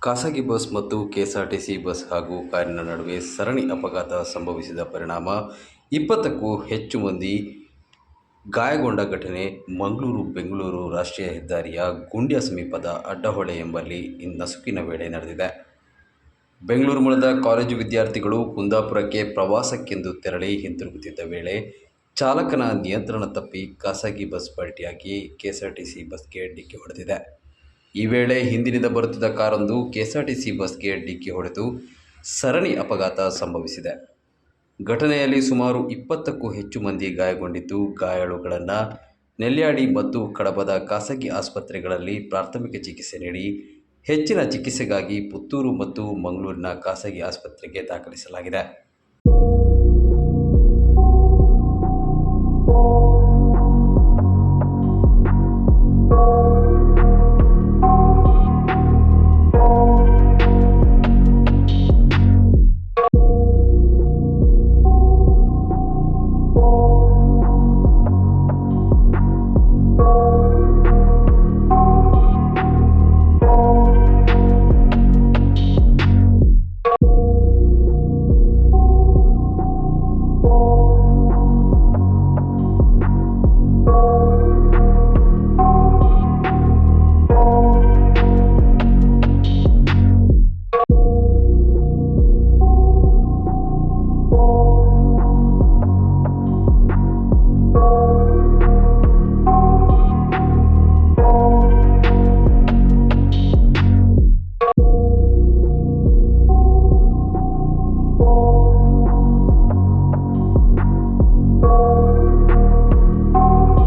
ಖಾಸಗಿ ಬಸ್ ಮತ್ತು KSRTC bus ಹಾಗೂ ಕಾರಿನ ನಡುವೆ ಸರಣಿ ಅಪಘಾತ ಸಂಭವಿಸಿದ ಪರಿಣಾಮ 20ಕ್ಕೂ ಹೆಚ್ಚು ಮಂದಿ ಗಾಯಗೊಂಡ ಘಟನೆ ಮಂಗಳೂರು ಬೆಂಗಳೂರು ರಾಷ್ಟ್ರೀಯ ಹೆದ್ದಾರಿಯ ಗುಂಡ್ಯ ಸಮೀಪದ ಅಡ್ಡಹೊಳೆ ಎಂಬಲ್ಲಿ ನಸುಕಿನ ವೇಳೆ ನಡೆದಿದೆ. ಬೆಂಗಳೂರು ಮೂಲದ ಕಾಲೇಜು ವಿದ್ಯಾರ್ಥಿಗಳು ಕುಂದಾಪುರಕ್ಕೆ ಪ್ರವಾಸಕ್ಕೆಂದು ತೆರಳಿ ಹಿಂತಿರುಗುತ್ತಿದ್ದ ವೇಳೆ ಚಾಲಕನ ನಿಯಂತ್ರಣ ತಪ್ಪಿ ಖಾಸಗಿ ಬಸ್ ಪಲ್ಟಿಯಾಗಿ ಕೆಎಸ್ಆರ್ಟಿಸಿ ಬಸ್ಗೆ ಡಿಕ್ಕಿ ಹೊಡೆದಿದೆ. ಈ ವೇಳೆ ಹಿಂದಿನಿಂದ ಬರುತ್ತಿದ್ದ ಕಾರೊಂದು ಕೆಎಸ್ಆರ್ಟಿಸಿ ಬಸ್ಗೆ ಡಿಕ್ಕಿ ಹೊಡೆದು ಸರಣಿ ಅಪಘಾತ ಸಂಭವಿಸಿದೆ. ಘಟನೆಯಲ್ಲಿ ಸುಮಾರು 20ಕ್ಕೂ ಹೆಚ್ಚು ಮಂದಿ ಗಾಯಗೊಂಡಿದ್ದು, ಗಾಯಾಳುಗಳನ್ನು ನೆಲ್ಯಾಡಿ ಮತ್ತು ಕಡಬದ ಖಾಸಗಿ ಆಸ್ಪತ್ರೆಗಳಲ್ಲಿ ಪ್ರಾಥಮಿಕ ಚಿಕಿತ್ಸೆ ನೀಡಿ ಹೆಚ್ಚಿನ ಚಿಕಿತ್ಸೆಗಾಗಿ ಪುತ್ತೂರು ಮತ್ತು ಮಂಗಳೂರಿನ ಖಾಸಗಿ ಆಸ್ಪತ್ರೆಗೆ ದಾಖಲಿಸಲಾಗಿದೆ.